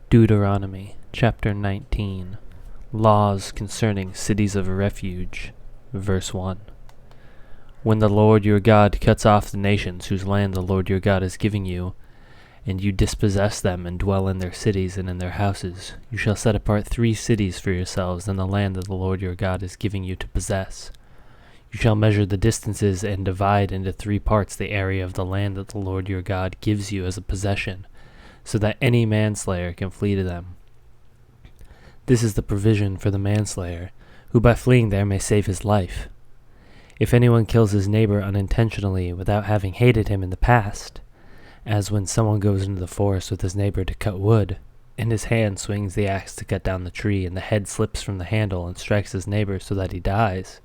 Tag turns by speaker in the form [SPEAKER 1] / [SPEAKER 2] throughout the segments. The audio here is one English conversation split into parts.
[SPEAKER 1] Deuteronomy Chapter 19. Laws concerning cities of refuge. Verse 1. When the Lord your God cuts off the nations whose land the Lord your God is giving you, and you dispossess them and dwell in their cities and in their houses, you shall set apart 3 cities for yourselves in the land that the Lord your God is giving you to possess. You shall measure the distances and divide into 3 parts the area of the land that the Lord your God gives you as a possession, so that any manslayer can flee to them. This is the provision for the manslayer, who by fleeing there may save his life. If anyone kills his neighbor unintentionally without having hated him in the past, as when someone goes into the forest with his neighbor to cut wood, and his hand swings the axe to cut down the tree, and the head slips from the handle and strikes his neighbor so that he dies,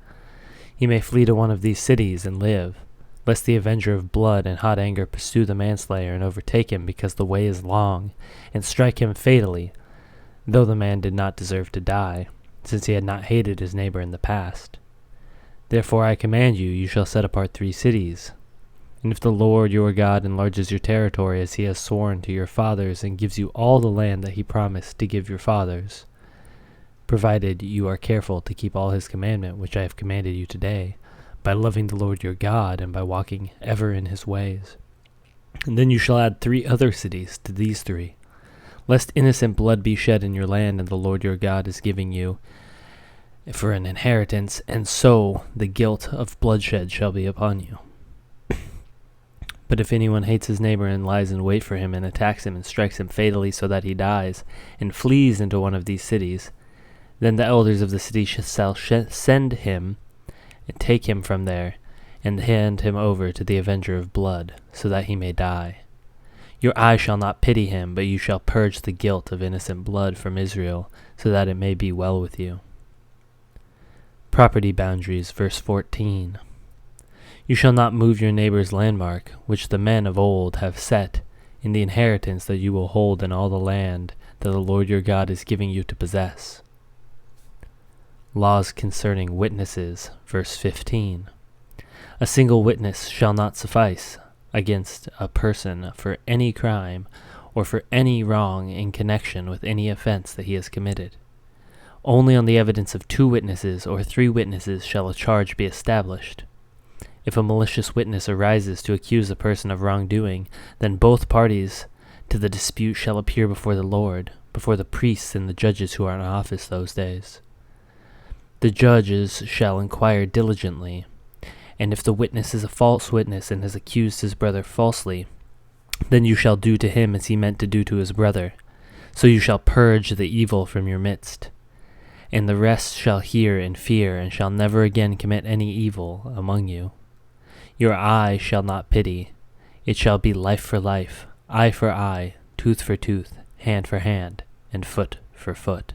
[SPEAKER 1] he may flee to one of these cities and live, lest the avenger of blood in hot anger pursue the manslayer and overtake him because the way is long, and strike him fatally, though the man did not deserve to die, since he had not hated his neighbor in the past. Therefore I command you, you shall set apart 3 cities. And if the Lord your God enlarges your territory as he has sworn to your fathers and gives you all the land that he promised to give your fathers, provided you are careful to keep all his commandment which I have commanded you today, by loving the Lord your God and by walking ever in his ways. And then you shall add 3 other cities to these 3, lest innocent blood be shed in your land and the Lord your God is giving you for an inheritance, and so the guilt of bloodshed shall be upon you. But if anyone hates his neighbor and lies in wait for him and attacks him and strikes him fatally so that he dies, and flees into one of these cities, then the elders of the city shall send him and take him from there, and hand him over to the avenger of blood, so that he may die. Your eye shall not pity him, but you shall purge the guilt of innocent blood from Israel, so that it may be well with you. Property boundaries, verse 14. You shall not move your neighbor's landmark, which the men of old have set, in the inheritance that you will hold in all the land that the Lord your God is giving you to possess. Laws concerning witnesses, verse 15. A single witness shall not suffice against a person for any crime or for any wrong in connection with any offense that he has committed. Only on the evidence of 2 witnesses or 3 witnesses shall a charge be established. If a malicious witness arises to accuse a person of wrongdoing, then both parties to the dispute shall appear before the Lord, before the priests and the judges who are in office those days. The judges shall inquire diligently, and if the witness is a false witness and has accused his brother falsely, then you shall do to him as he meant to do to his brother. So you shall purge the evil from your midst. And the rest shall hear and fear, and shall never again commit any evil among you. Your eye shall not pity. It shall be life for life, eye for eye, tooth for tooth, hand for hand, and foot for foot.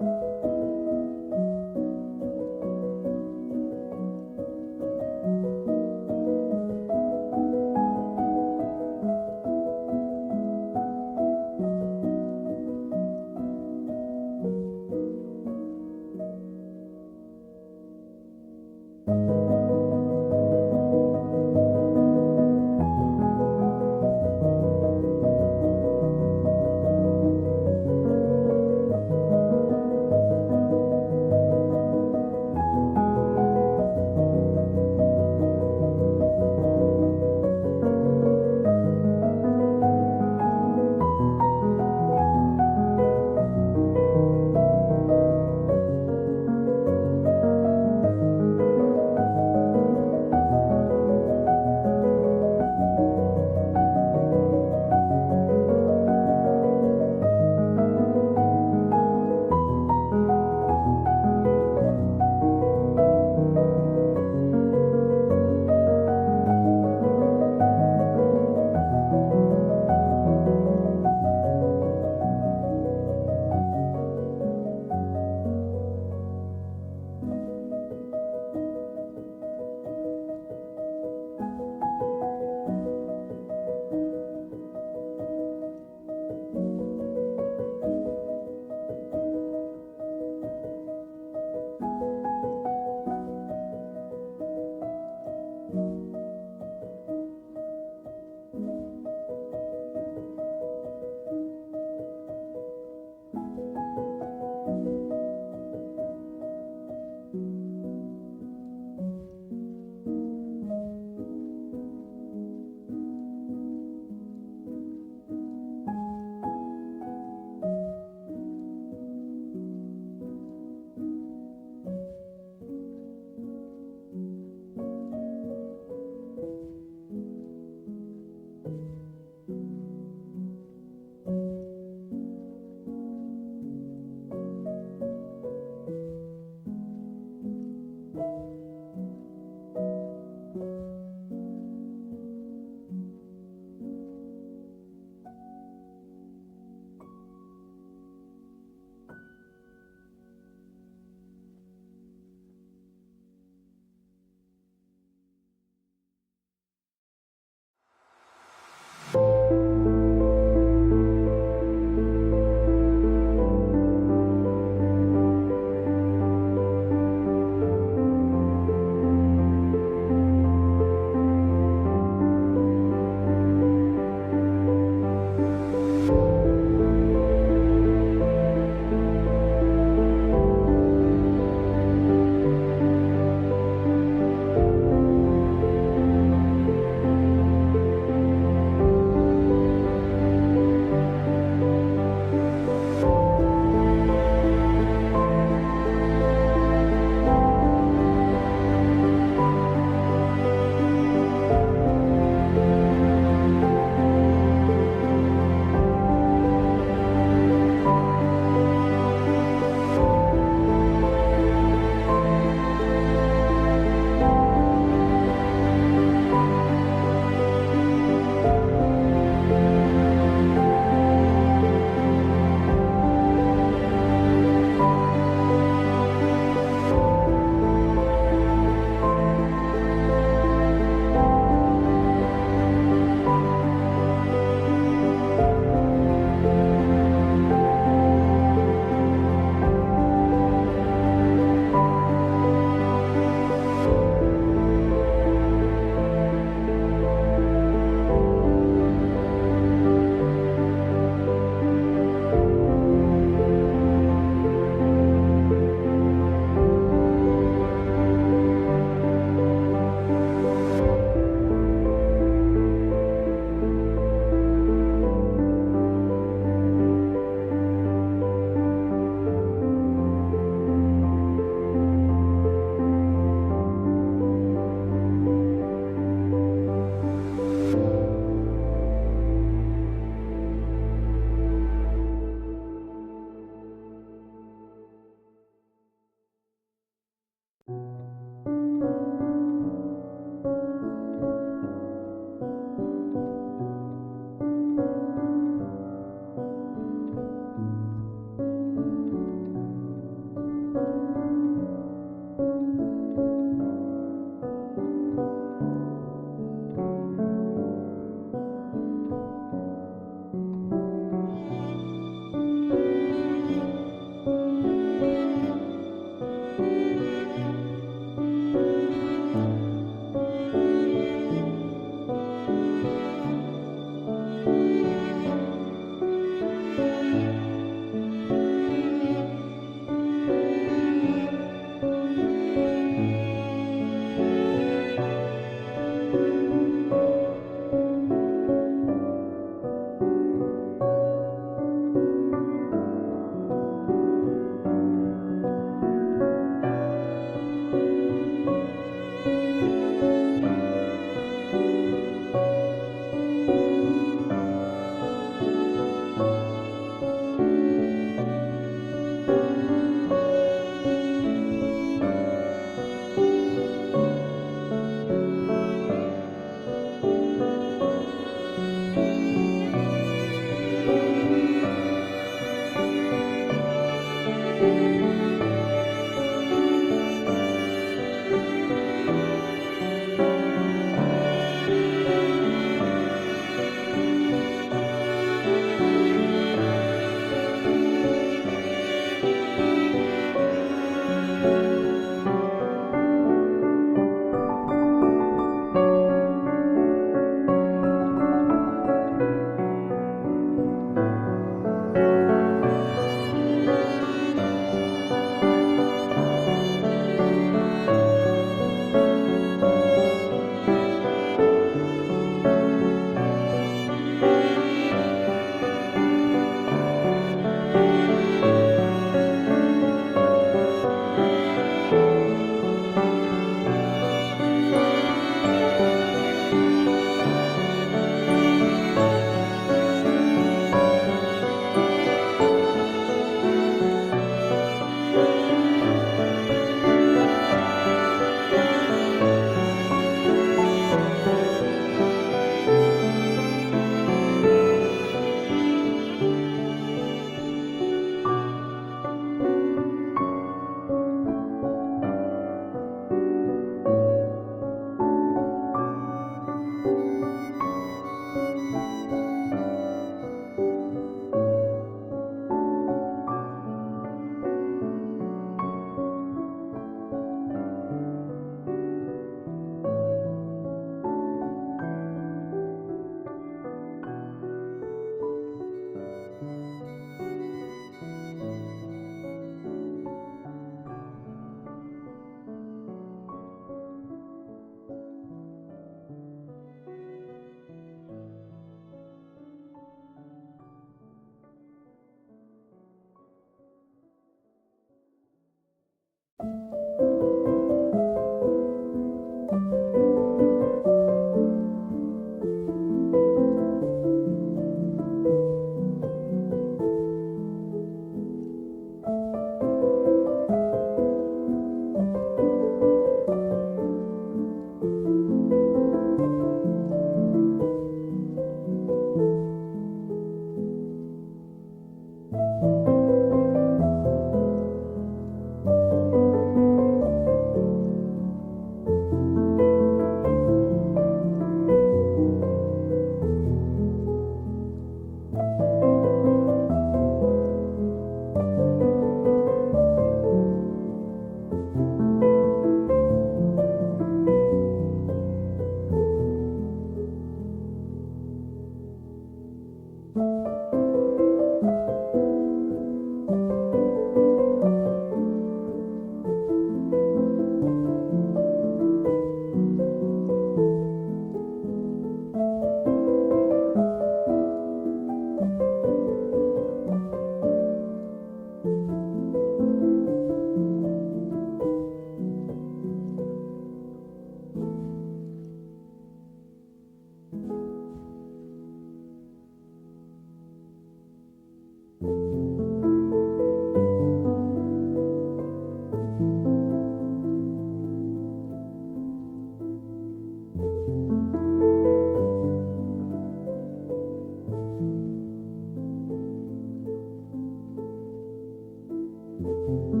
[SPEAKER 2] you.